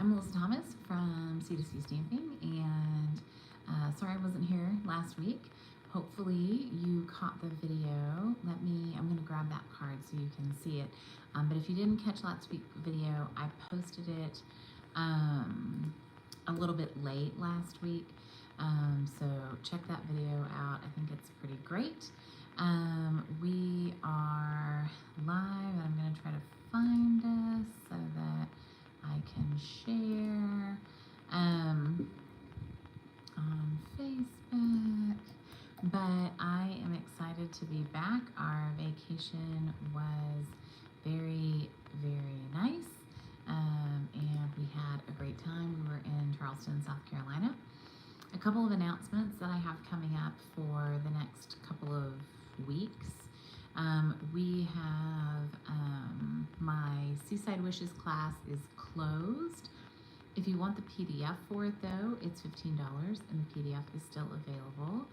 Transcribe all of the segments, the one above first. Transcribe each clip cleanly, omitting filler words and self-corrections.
I'm Melissa Thomas from C2C Stamping, and sorry I wasn't here last week. Hopefully you caught the video. I'm going to grab that card so you can see it. But if you didn't catch last week's video, I posted it a little bit late last week. So check that video out. I think it's pretty great. We are live, and I'm going to try to find us so that I can share on Facebook. But I am excited to be back. Our vacation was very, very nice, and we had a great time. We were in Charleston, South Carolina. A couple of announcements that I have coming up for the next couple of weeks. We have my Seaside Wishes class is closed. If you want the PDF for it though, it's $15 and the PDF is still available.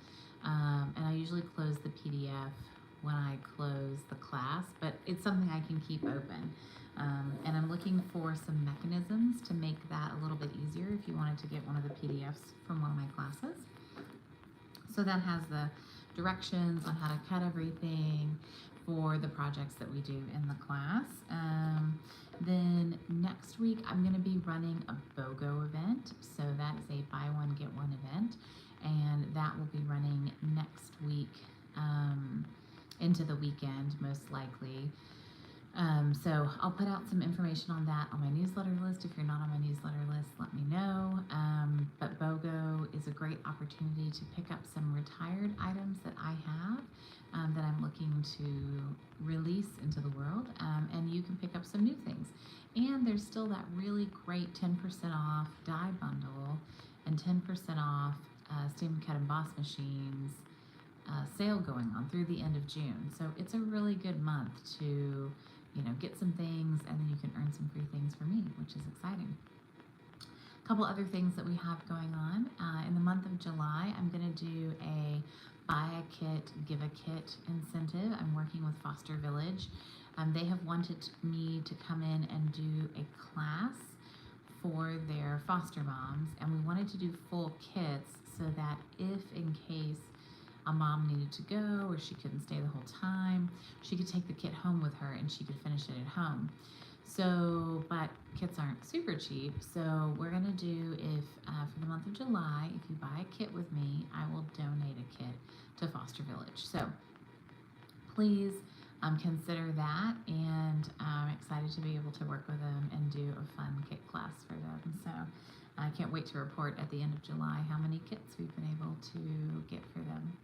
And I usually close the PDF when I close the class, but it's something I can keep open. And I'm looking for some mechanisms to make that a little bit easier if you wanted to get one of the PDFs from one of my classes. So that has the directions on how to cut everything for the projects that we do in the class. Then next week I'm going to be running a BOGO event. So that is a buy one get one event, and that will be running next week into the weekend most likely. So I'll put out some information on that on my newsletter list. If you're not on my newsletter list, let me know. But BOGO is a great opportunity to pick up some retired items that I have that I'm looking to release into the world, and you can pick up some new things. And there's still that really great 10% off die bundle and 10% off Stamp and Cut Emboss machines sale going on through the end of June. So it's a really good month to get some things, and then you can earn some free things for me, which is exciting. A couple other things that we have going on. In the month of July, I'm going to do a buy a kit, give a kit incentive. I'm working with Foster Village. They have wanted me to come in and do a class for their foster moms, and we wanted to do full kits so that if in case a mom needed to go or she couldn't stay the whole time, she could take the kit home with her and she could finish it at home. So, but kits aren't super cheap, so we're gonna do, for the month of July, if you buy a kit with me, I will donate a kit to Foster Village. So please consider that, and I'm excited to be able to work with them and do a fun kit class for them. So I can't wait to report at the end of July how many kits we've been able to get for them.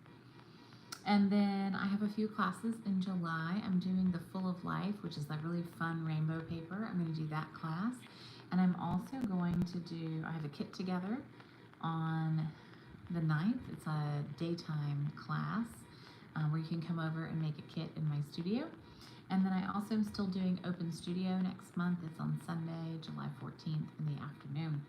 And then I have a few classes in July. I'm doing the Full of Life, which is that really fun rainbow paper. I'm going to do that class. And I'm also going to do, I have a kit together on the 9th. It's a daytime class where you can come over and make a kit in my studio. And then I also am still doing Open Studio next month. It's on Sunday, July 14th in the afternoon.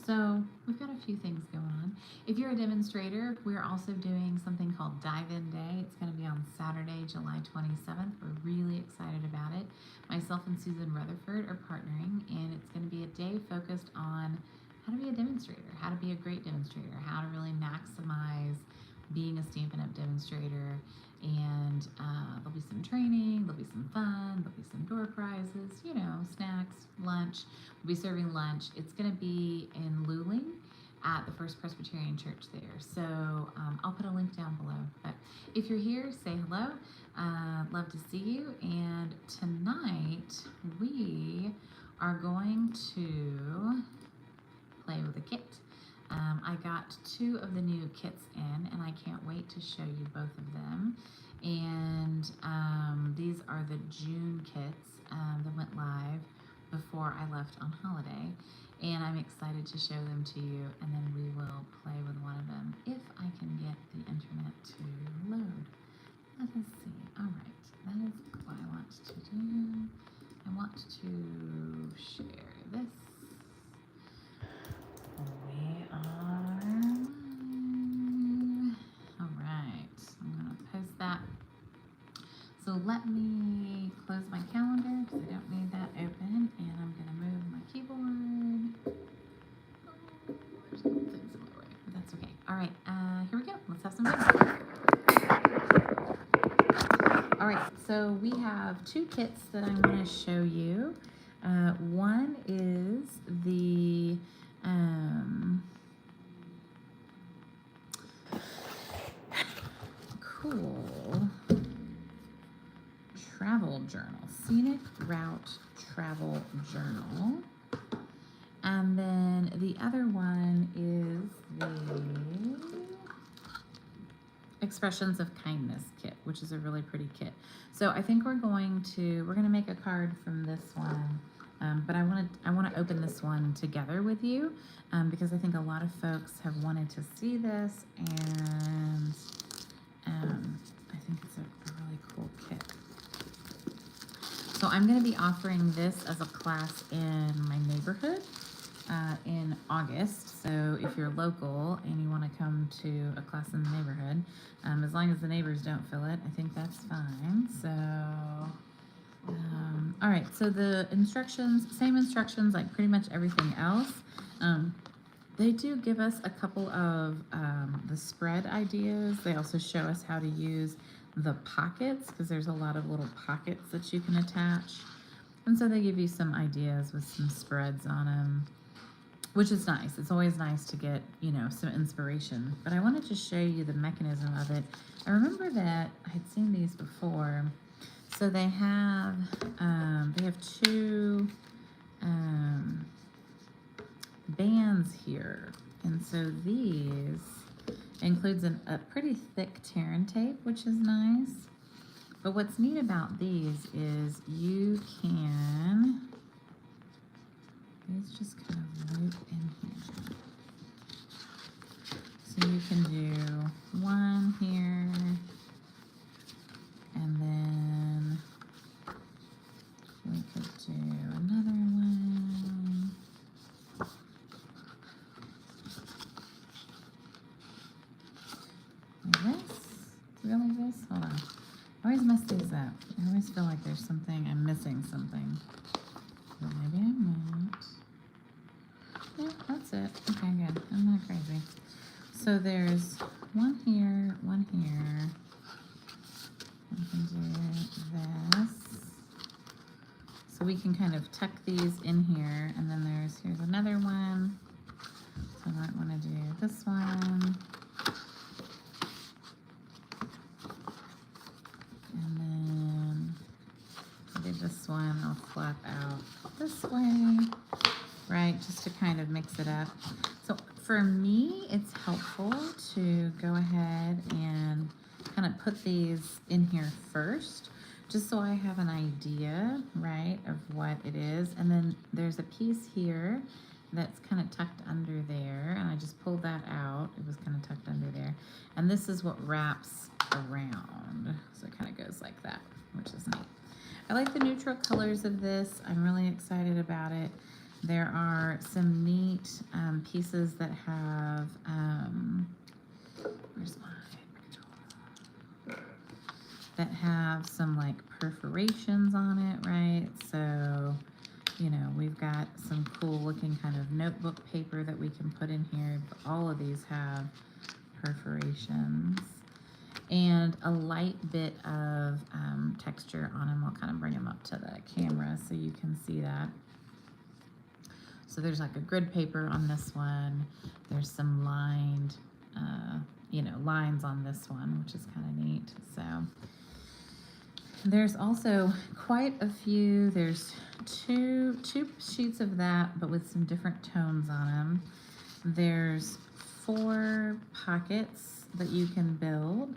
So we've got a few things going on. If you're a demonstrator, we're also doing something called Dive-In Day. It's going to be on Saturday, July 27th. We're really excited about it. Myself and Susan Rutherford are partnering, and it's going to be a day focused on how to be a demonstrator, how to be a great demonstrator, how to really maximize being a Stampin' Up! Demonstrator. And there'll be some training, there'll be some fun, there'll be some door prizes, snacks, lunch. We'll be serving lunch. It's going to be in Luling at the First Presbyterian Church there. So I'll put a link down below. But if you're here, say hello. Love to see you. And tonight we are going to play with a kit. I got 2 of the new kits in, and I can't wait to show you both of them. And these are the June kits that went live before I left on holiday, and I'm excited to show them to you, and then we will play with one of them if I can get the internet to load. Let us see. All right, that is what I want to do. I want to share this. We are live. All right, I'm going to post that. So let me close my calendar because I don't need that open, and I'm going to move my keyboard. All right, here we go. Let's have some fun. All right, so we have 2 kits that I want to show you. One is the cool travel journal, Scenic Route Travel Journal. And then the other one is the Expressions of Kindness kit, which is a really pretty kit. So I think we're gonna make a card from this one, but I want to open this one together with you, because I think a lot of folks have wanted to see this, and I think it's a really cool kit. So I'm going to be offering this as a class in my neighborhood in August. So if you're local and you want to come to a class in the neighborhood, as long as the neighbors don't fill it, I think that's fine. So, all right. So the instructions, same instructions like pretty much everything else. They do give us a couple of the spread ideas. They also show us how to use the pockets, because there's a lot of little pockets that you can attach. And so they give you some ideas with some spreads on them, which is nice. It's always nice to get, you know, some inspiration. But I wanted to show you the mechanism of it. I remember that I had seen these before. So they have 2 bands here. And so these includes a pretty thick tear and tape, which is nice. But what's neat about these is you can, these just kind of loop in here. So you can do one here, and then we could do another one. Like this? Really this? Hold on. I always mess these up. I always feel like there's something, I'm missing something. But maybe I'm not. Yeah, that's it. Okay, good. I'm not crazy. So there's one here, one here. We can do this. So we can kind of tuck these in here, and then here's another one. So I might want to do this one. And then I did this one, I'll flap out this way, right? Just to kind of mix it up. So for me, it's helpful to go ahead and kind of put these in here first, just so I have an idea, right, of what it is. And then there's a piece here that's kind of tucked under there, and I just pulled that out. It was kind of tucked under there. And this is what wraps around. So it kind of goes like that, which is neat. I like the neutral colors of this. I'm really excited about it. There are some neat pieces that have, where's mine? That have some like perforations on it, right? So, you know, we've got some cool looking kind of notebook paper that we can put in here. But all of these have perforations. And a light bit of texture on them. I'll kind of bring them up to the camera so you can see that. So there's like a grid paper on this one. There's some lined, you know, lines on this one, which is kind of neat. So there's also quite a few. There's two sheets of that, but with some different tones on them. There's 4 pockets that you can build,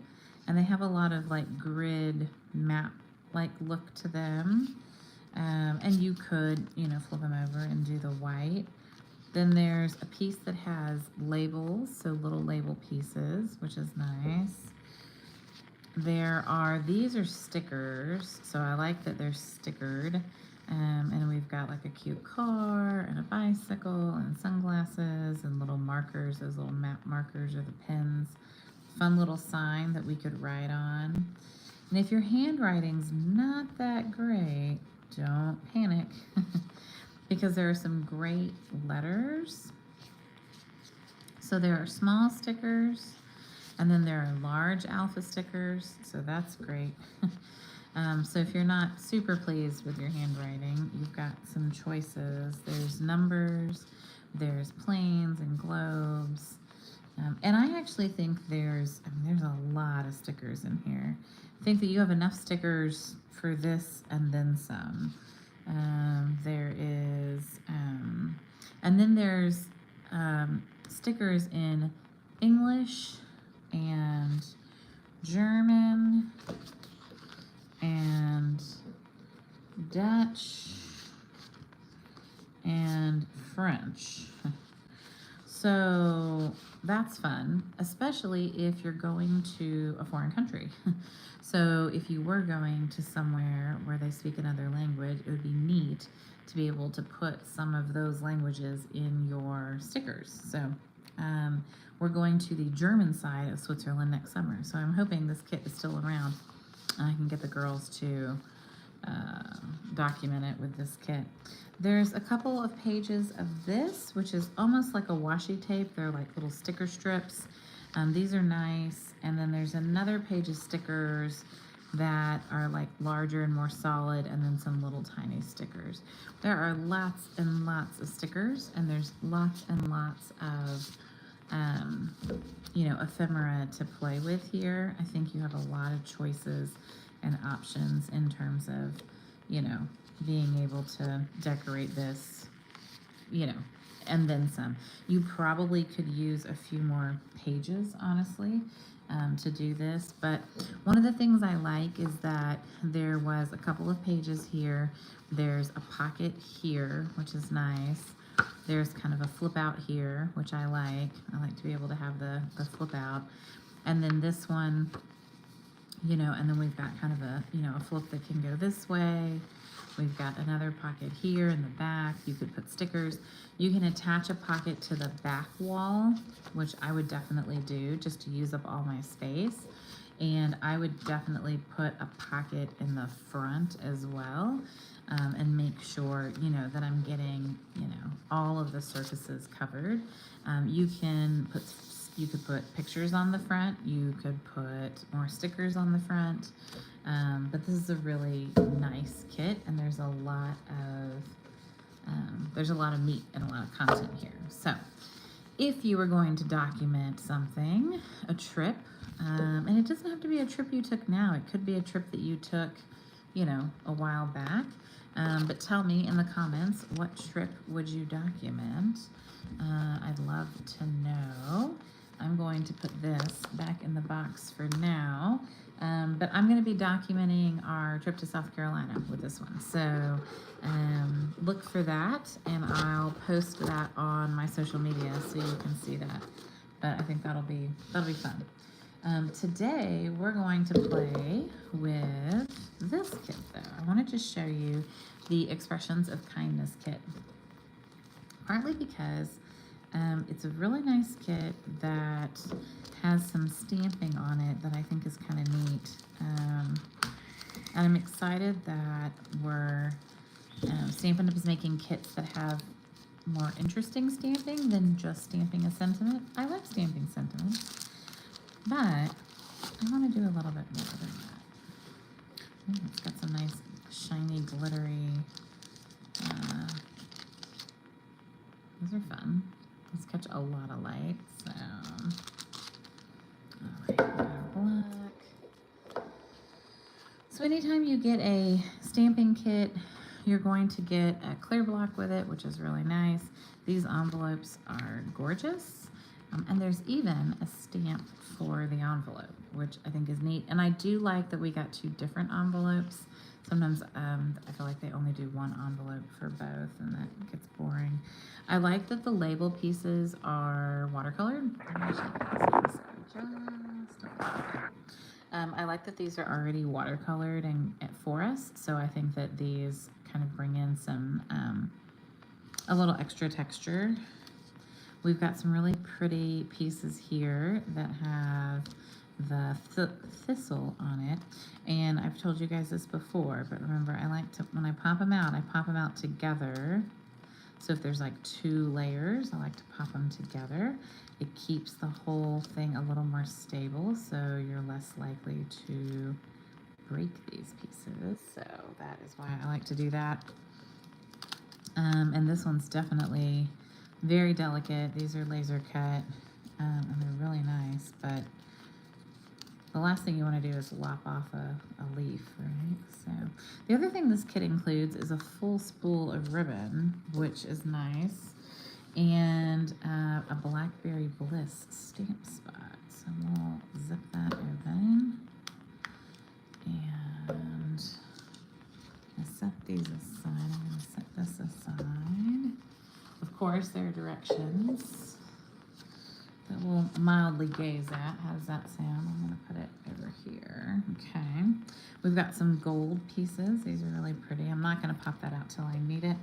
and they have a lot of like grid map like look to them. And you could, you know, flip them over and do the white. Then there's a piece that has labels, so little label pieces, which is nice. These are stickers, so I like that they're stickered. And we've got like a cute car and a bicycle and sunglasses and little markers, those little map markers or the pins. Fun little sign that we could write on. And if your handwriting's not that great, don't panic, because there are some great letters. So there are small stickers, and then there are large alpha stickers, so that's great. So if you're not super pleased with your handwriting, you've got some choices. There's numbers, there's planes and globes, and I actually think there's a lot of stickers in here. I think that you have enough stickers for this and then some. There is, and then there's stickers in English and German and Dutch and French. So that's fun, especially if you're going to a foreign country. So if you were going to somewhere where they speak another language, it would be neat to be able to put some of those languages in your stickers. So we're going to the German side of Switzerland next summer. So I'm hoping this kit is still around. I can get the girls to document it with this kit. There's a couple of pages of this, which is almost like a washi tape. They're like little sticker strips. These are nice. And then there's another page of stickers that are like larger and more solid, and then some little tiny stickers. There are lots and lots of stickers, and there's lots and lots of ephemera to play with here. I think you have a lot of choices and options in terms of, being able to decorate this, and then some. You probably could use a few more pages, honestly, to do this. But one of the things I like is that there was a couple of pages here. There's a pocket here, which is nice. There's kind of a flip out here, which I like. I like to be able to have the flip out. And then this one, and then we've got kind of a flip that can go this way. We've got another pocket here in the back. You could put stickers. You can attach a pocket to the back wall, which I would definitely do just to use up all my space. And I would definitely put a pocket in the front as well, and make sure, that I'm getting, all of the surfaces covered. You could put pictures on the front. You could put more stickers on the front. But this is a really nice kit, and there's a lot of meat and a lot of content here. So if you were going to document something, a trip, and it doesn't have to be a trip you took now. It could be a trip that you took, a while back. But tell me in the comments, what trip would you document? I'd love to know. I'm going to put this back in the box for now. But I'm going to be documenting our trip to South Carolina with this one. So look for that, and I'll post that on my social media so you can see that. But I think that'll be fun. Today we're going to play with this kit though. I wanted to show you the Expressions of Kindness kit. Partly because it's a really nice kit that has some stamping on it that I think is kind of neat. And I'm excited that we're Stampin' Up! Is making kits that have more interesting stamping than just stamping a sentiment. I like stamping sentiments, but I want to do a little bit more than that. Ooh, it's got some nice shiny, glittery. Those are fun. Let's catch a lot of light. So, alright, black. So anytime you get a stamping kit, you're going to get a clear block with it, which is really nice. These envelopes are gorgeous. And there's even a stamp for the envelope, which I think is neat. And I do like that we got two different envelopes. Sometimes I feel like they only do one envelope for both, and that gets boring. I like that the label pieces are watercolored. I like that these are already watercolored and for us, so I think that these kind of bring in some a little extra texture. We've got some really pretty pieces here that have the thistle on it, and I've told you guys this before, but remember, I like to, when I pop them out together So if there's like 2 layers, I like to pop them together. It keeps the whole thing a little more stable, so you're less likely to break these pieces. So that is why I like to do that. And this one's definitely very delicate. These are laser cut, and they're really nice, but the last thing you want to do is lop off a leaf, right? So the other thing this kit includes is a full spool of ribbon, which is nice, and a Blackberry Bliss stamp spot. So we'll zip that open, and I set these aside. I'm going to set this aside. Of course, there are directions that we'll mildly gaze at. How does that sound? I'm going to put it over here. Okay. We've got some gold pieces. These are really pretty. I'm not going to pop that out till I need it.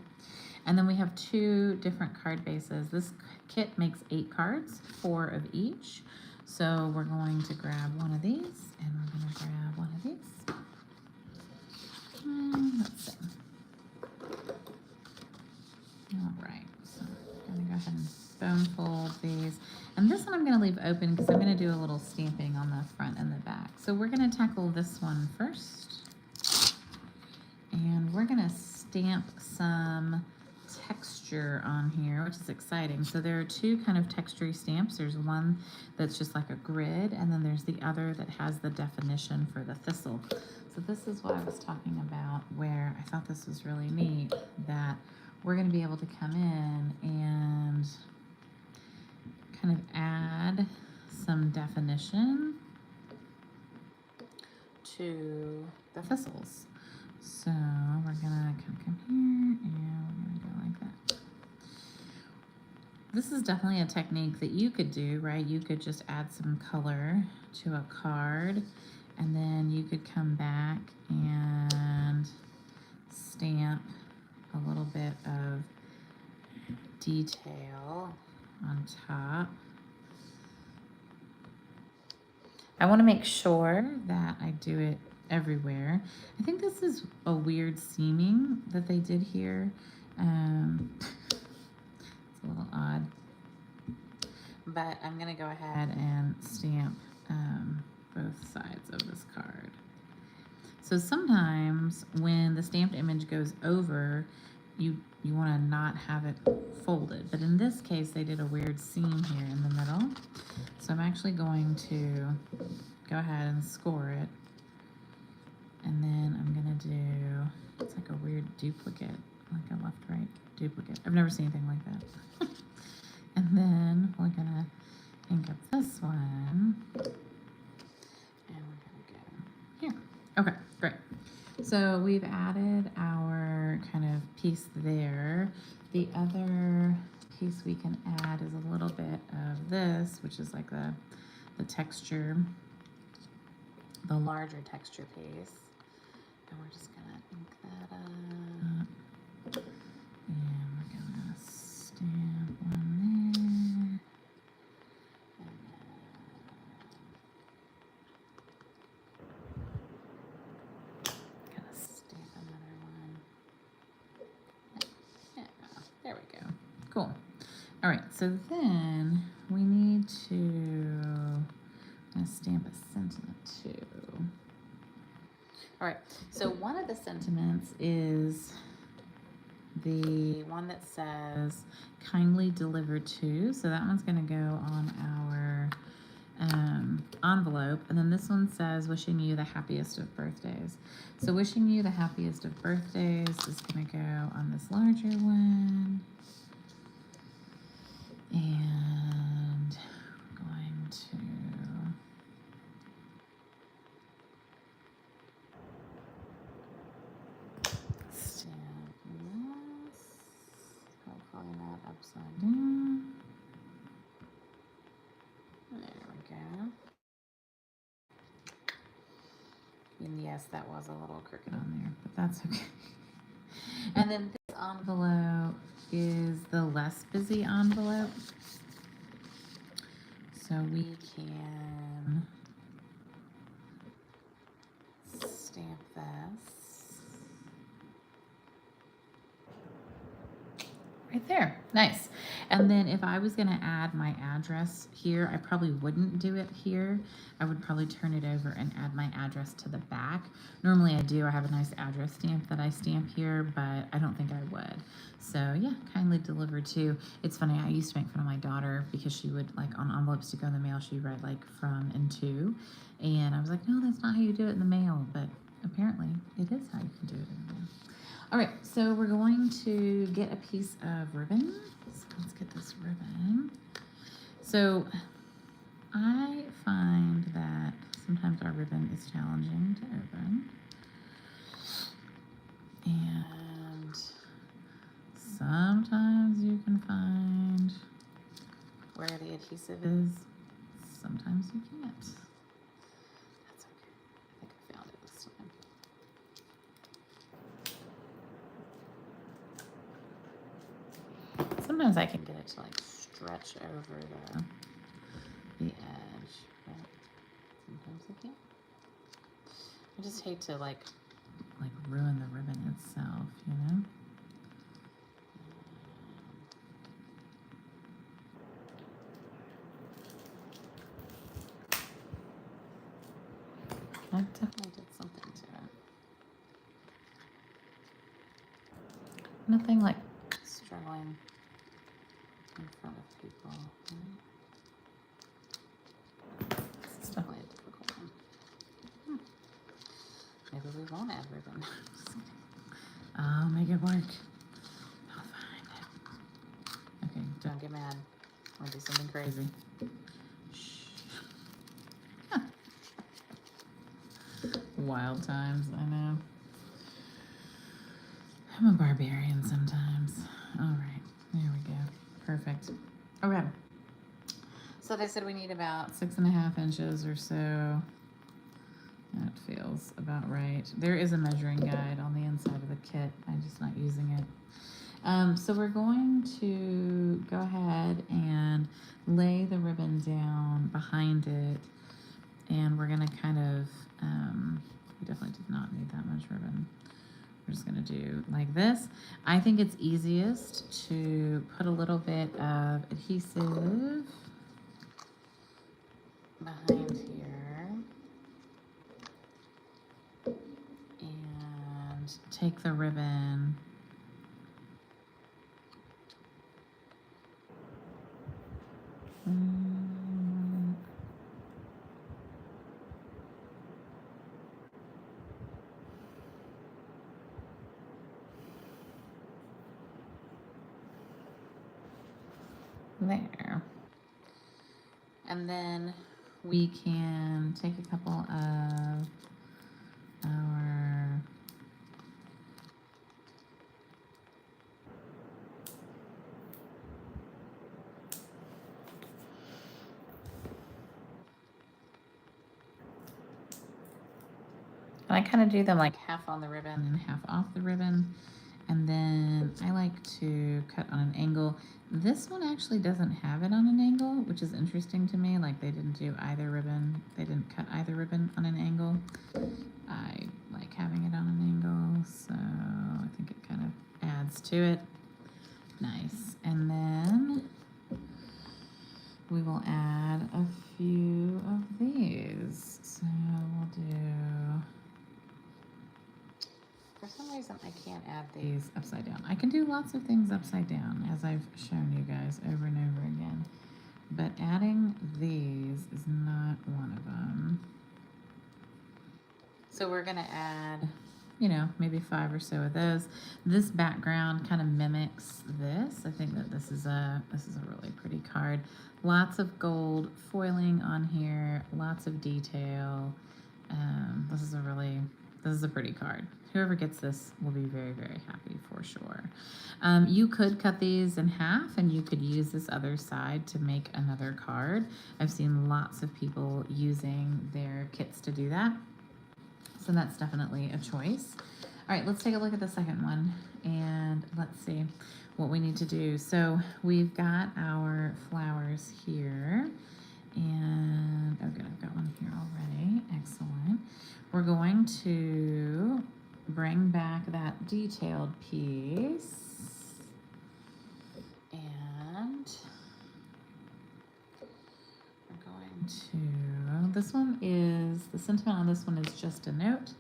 And then we have 2 different card bases. This kit makes 8 cards, 4 of each. So we're going to grab one of these, and we're going to grab one of these. Let's see. All right, so I'm going to go ahead and bone fold these. And this one I'm going to leave open because I'm going to do a little stamping on the front and the back. So we're going to tackle this one first. And we're going to stamp some texture on here, which is exciting. So there are 2 kind of textury stamps. There's one that's just like a grid, and then there's the other that has the definition for the thistle. So this is what I was talking about, where I thought this was really neat, that we're going to be able to come in and kind of add some definition to the thistles. So we're gonna come here, and we're gonna go like that. This is definitely a technique that you could do, right? You could just add some color to a card, and then you could come back and stamp a little bit of detail on top. I want to make sure that I do it everywhere. I think this is a weird seaming that they did here. It's a little odd, but I'm going to go ahead and stamp both sides of this card. So sometimes when the stamped image goes over, you want to not have it folded, but in this case they did a weird seam here in the middle. So I'm actually going to go ahead and score it, and then I'm gonna do, it's like a weird duplicate, like a left-right duplicate. I've never seen anything like that. And then we're gonna ink up this one, and we're gonna go here. Okay, great. So we've added our kind of piece there. The other piece we can add is a little bit of this, which is like the texture, the larger texture piece. And we're just gonna ink that up. And we're gonna stamp one there. And then gonna stamp another one. Yeah, there we go. Cool. All right, so then we need to stamp a sentiment too. All right, so one of the sentiments is the one that says kindly delivered to. So that one's gonna go on our envelope. And then this one says wishing you the happiest of birthdays. So wishing you the happiest of birthdays is gonna go on this larger one. And we're going to stamp this, hopefully not upside down. There we go. And yes, that was a little crooked on there, but that's okay. And then this envelope is the less busy envelope. So we can stamp this right there. Nice. And then if I was going to add my address here, I probably wouldn't do it here. I would probably turn it over and add my address to the back. Normally I do. I have a nice address stamp that I stamp here, but I don't think I would. So yeah, kindly delivered to. It's funny, I used to make fun of my daughter because she would, like, on envelopes to go in the mail, she'd write like from and to. And I was like, no, that's not how you do it in the mail. But apparently it is how you can do it in the mail. All right, so we're going to get a piece of ribbon. So let's get this ribbon. So I find that sometimes our ribbon is challenging to open. And sometimes you can find where the adhesive is. Sometimes you can't. That's okay. I think I found it this time. Sometimes I can get it to like stretch over the edge, but sometimes I can't. I just hate to like ruin the ribbon itself, you know? I definitely did something to it. Nothing like struggling in front of people. This is definitely a difficult one. Maybe we won't add ribbon. I'll make it work. I'll find it. Okay, don't get mad. I'll do something crazy. Shh. Huh. Wild times, I know. I'm a barbarian sometimes. All right, there we go. Perfect. Okay. So they said we need about 6.5 inches or so. That feels about right. There is a measuring guide on the inside of the kit. I'm just not using it. So we're going to go ahead and lay the ribbon down behind it. And we're going to kind of, we definitely did not need that much ribbon. We're just going to do like this. I think it's easiest to put a little bit of adhesive behind here and take the ribbon there. And then we can take a couple of our and I kind of do them like half on the ribbon and half off the ribbon. And then I like to cut on an angle. This one actually doesn't have it on an angle, which is interesting to me. Like they didn't do either ribbon. They didn't cut either ribbon on an angle. I like having it on an angle, so I think it kind of adds to it. Nice. And then we will add a few of these. So we'll do... For some reason, I can't add these upside down. I can do lots of things upside down, as I've shown you guys over and over again. But adding these is not one of them. So we're going to add, you know, maybe 5 or so of those. This background kind of mimics this. I think that this is a really pretty card. Lots of gold foiling on here, lots of detail. This is a pretty card. Whoever gets this will be very, very happy for sure. You could cut these in half and you could use this other side to make another card. I've seen lots of people using their kits to do that. So that's definitely a choice. All right, let's take a look at the second one and let's see what we need to do. So we've got our flowers here and, oh good, I've got one here already. Excellent. We're going to bring back that detailed piece to, this one is, the sentiment on this one is just a note.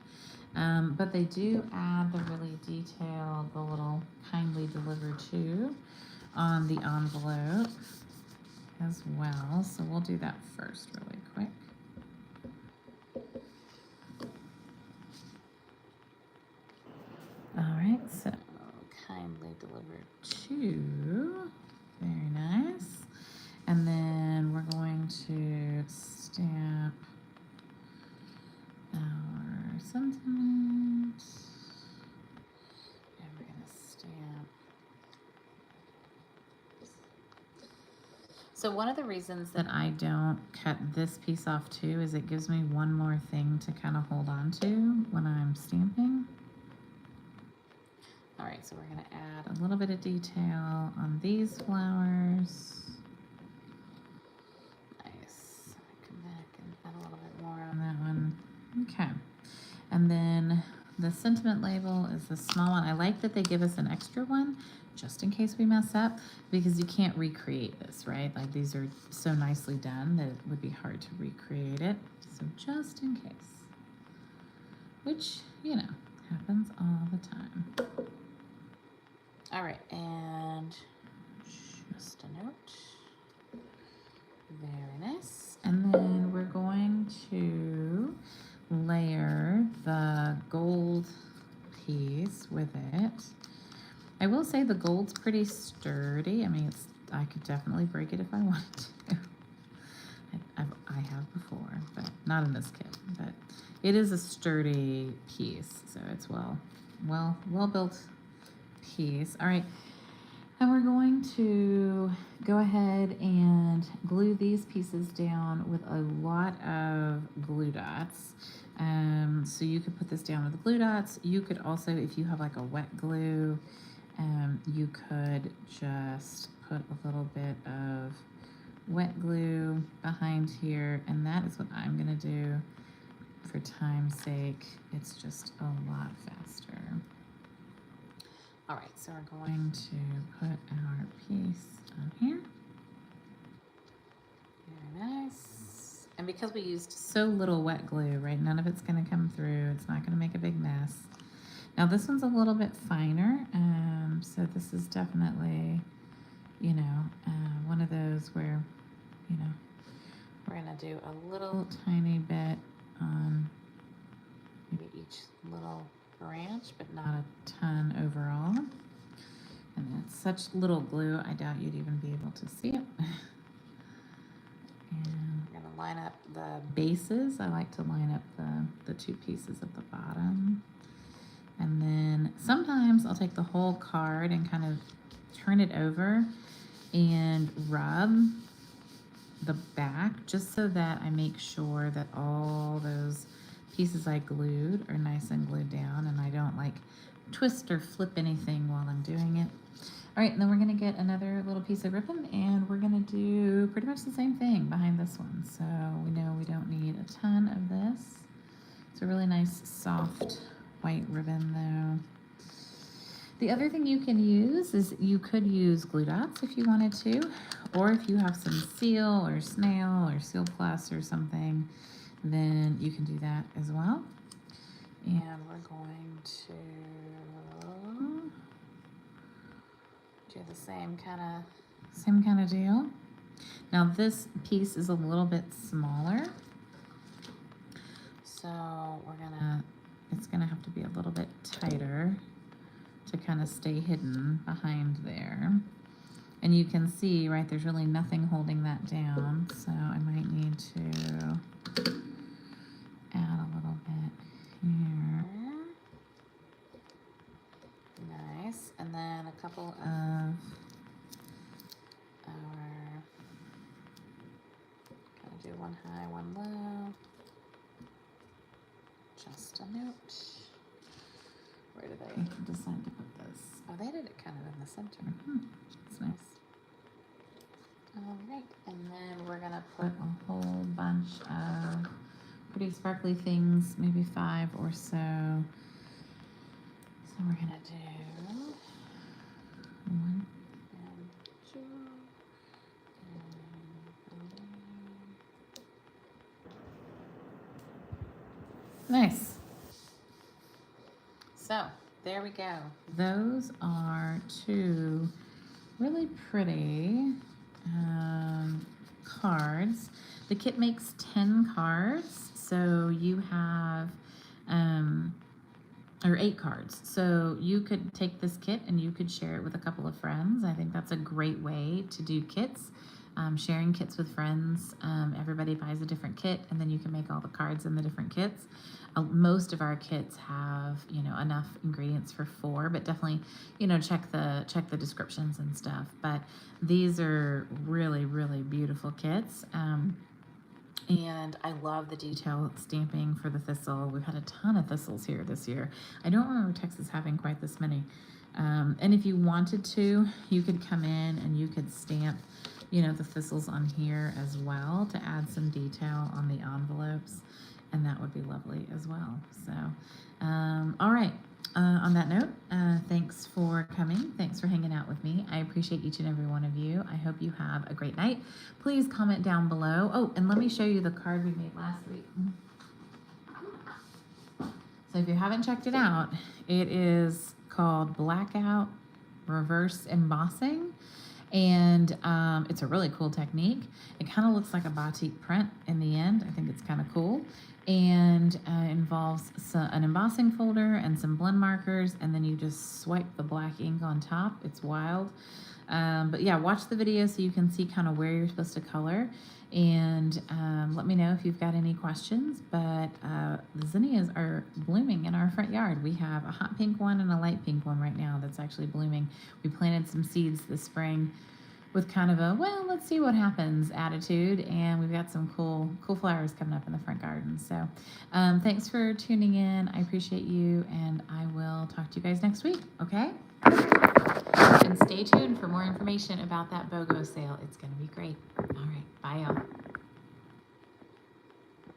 But they do add the really detailed, the little kindly delivered to on the envelope as well. So we'll do that first really quick. All right, so kindly delivered to, very nice. And then we're going to stamp our sentiment. And we're gonna stamp. So one of the reasons that I don't cut this piece off too is it gives me one more thing to kind of hold on to when I'm stamping. All right, so we're gonna add a little bit of detail on these flowers. Nice. Come back and add a little bit more on that one. Okay. And then the sentiment label is the small one. I like that they give us an extra one just in case we mess up, because you can't recreate this, right? Like these are so nicely done that it would be hard to recreate it. So just in case, which, you know, happens all the time. All right, and just a note. Very nice. And then we're going to layer the gold piece with it. I will say the gold's pretty sturdy. I mean, I could definitely break it if I wanted to. I have before, but not in this kit. But it is a sturdy piece, so it's well built piece. All right, and we're going to go ahead and glue these pieces down with a lot of glue dots. So you could put this down with the glue dots. You could also, if you have like a wet glue, you could just put a little bit of wet glue behind here, and that is what I'm gonna do for time's sake. It's just a lot faster. All right, so we're going to put our piece on here. Very nice. And because we used so little wet glue, right, none of it's going to come through. It's not going to make a big mess. Now this one's a little bit finer, so this is definitely, you know, one of those where, you know, we're going to do a little tiny bit on maybe each little branch, but not a ton overall. And it's such little glue, I doubt you'd even be able to see it. And we're gonna line up the bases. I like to line up the two pieces at the bottom. And then sometimes I'll take the whole card and kind of turn it over and rub the back just so that I make sure that all those pieces I glued are nice and glued down and I don't like twist or flip anything while I'm doing it. All right, and then we're gonna get another little piece of ribbon and we're gonna do pretty much the same thing behind this one. So we know we don't need a ton of this. It's a really nice soft white ribbon though. The other thing you can use is you could use glue dots if you wanted to, or if you have some seal or snail or seal plus or something, then you can do that as well. And we're going to do the same kind of deal. Now this piece is a little bit smaller, so it's gonna have to be a little bit tighter to kind of stay hidden behind there. And you can see, right, there's really nothing holding that down, so I might need to add a little bit here. Nice. And then a couple of our, kind of do one high, one low. Just a note. Where did I decide to put this? Oh, they did it kind of in the center. That's nice. All right, and then we're gonna put a whole bunch of pretty sparkly things, maybe 5 or so. So we're gonna do 1 and 2 and Nice. So there we go. Those are two really pretty cards. The kit makes 10 cards, so you have or 8 cards. So you could take this kit and you could share it with a couple of friends. I think that's a great way to do kits. Sharing kits with friends. Everybody buys a different kit, and then you can make all the cards in the different kits. Most of our kits have, you know, enough ingredients for 4, but definitely, you know, check the descriptions and stuff. But these are really, really beautiful kits. And I love the detail stamping for the thistle. We've had a ton of thistles here this year. I don't remember Texas having quite this many. And if you wanted to, you could come in and you could stamp, you know, the thistles on here as well to add some detail on the envelopes. And that would be lovely as well. So, all right. On that note, thanks for coming. Thanks for hanging out with me. I appreciate each and every one of you. I hope you have a great night. Please comment down below. Oh, and let me show you the card we made last week. So if you haven't checked it out, it is called Blackout Reverse Embossing. And it's a really cool technique. It kind of looks like a batik print in the end. I think it's kind of cool. And involves an embossing folder and some blend markers, and then you just swipe the black ink on top. It's wild. But yeah, watch the video so you can see kind of where you're supposed to color. And let me know if you've got any questions. But the zinnias are blooming in our front yard. We have a hot pink one and a light pink one right now that's actually blooming. We planted some seeds this spring with kind of a, well, let's see what happens attitude. And we've got some cool flowers coming up in the front garden. So thanks for tuning in. I appreciate you. And I will talk to you guys next week. Okay? And stay tuned for more information about that BOGO sale. It's going to be great. All right. Bye, y'all.